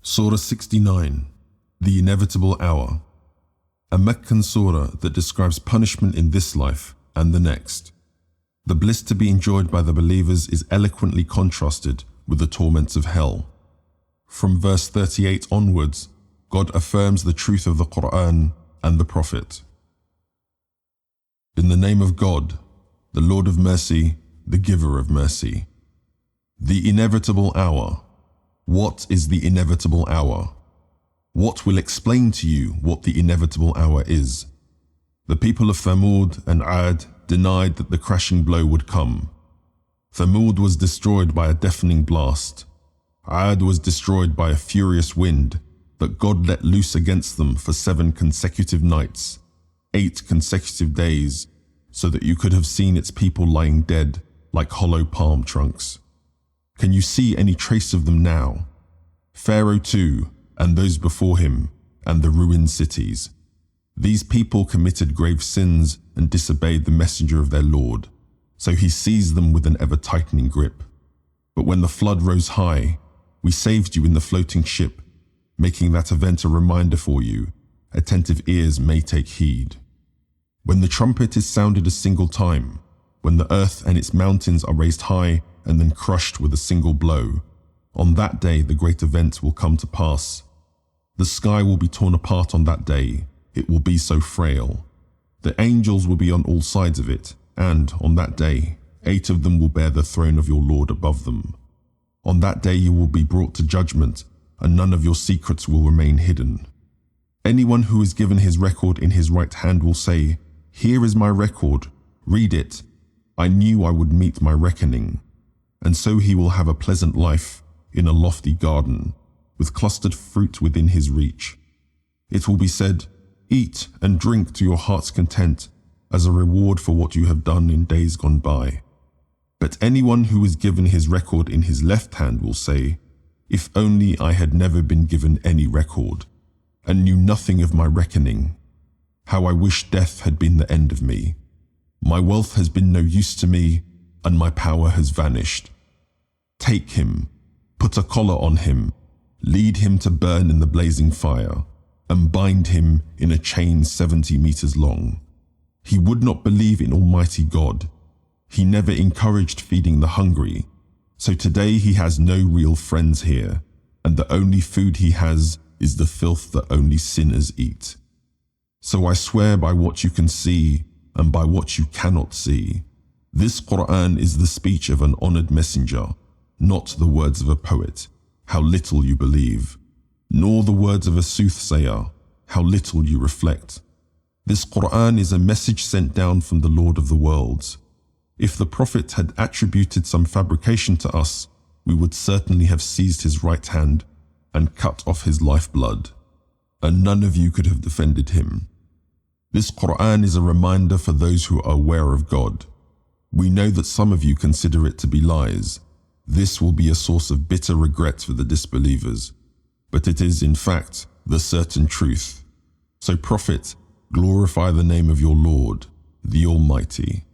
Surah 69, The Inevitable Hour, a Meccan surah that describes punishment in this life and the next. The bliss to be enjoyed by the believers is eloquently contrasted with the torments of hell. From verse 38 onwards, God affirms the truth of the Qur'an and the Prophet. In the name of God, the Lord of mercy, the giver of mercy. The inevitable hour. What is the inevitable hour? What will explain to you what the inevitable hour is? The people of Thamud and 'Ad denied that the crashing blow would come. Thamud was destroyed by a deafening blast. 'Ad was destroyed by a furious wind that God let loose against them for 7 consecutive nights, 8 consecutive days, so that you could have seen its people lying dead like hollow palm trunks. Can you see any trace of them now? Pharaoh too, and those before him, and the ruined cities. These people committed grave sins and disobeyed the messenger of their Lord, so he seized them with an ever-tightening grip. But when the flood rose high, we saved you in the floating ship, making that event a reminder for you. Attentive ears may take heed. When the trumpet is sounded a single time, when the earth and its mountains are raised high and then crushed with a single blow, on that day the great event will come to pass. The sky will be torn apart on that day. It will be so frail. The angels will be on all sides of it, and on that day, 8 of them will bear the throne of your Lord above them. On that day you will be brought to judgment, and none of your secrets will remain hidden. Anyone who is given his record in his right hand will say, "Here is my record, read it. I knew I would meet my reckoning." And so he will have a pleasant life in a lofty garden, with clustered fruit within his reach. It will be said, "Eat and drink to your heart's content, as a reward for what you have done in days gone by." But anyone who is given his record in his left hand will say, "If only I had never been given any record, and knew nothing of my reckoning. How I wish death had been the end of me. My wealth has been no use to me, and my power has vanished." Take him, put a collar on him, lead him to burn in the blazing fire, and bind him in a chain 70 meters long. He would not believe in Almighty God. He never encouraged feeding the hungry. So today he has no real friends here, and the only food he has is the filth that only sinners eat. So I swear by what you can see and by what you cannot see. This Qur'an is the speech of an honored messenger, not the words of a poet. How little you believe. Nor the words of a soothsayer. How little you reflect. This Qur'an is a message sent down from the Lord of the worlds. If the Prophet had attributed some fabrication to us, we would certainly have seized his right hand and cut off his lifeblood, and none of you could have defended him. This Qur'an is a reminder for those who are aware of God. We know that some of you consider it to be lies. This will be a source of bitter regret for the disbelievers, but it is in fact the certain truth. So Prophet, glorify the name of your Lord, the Almighty.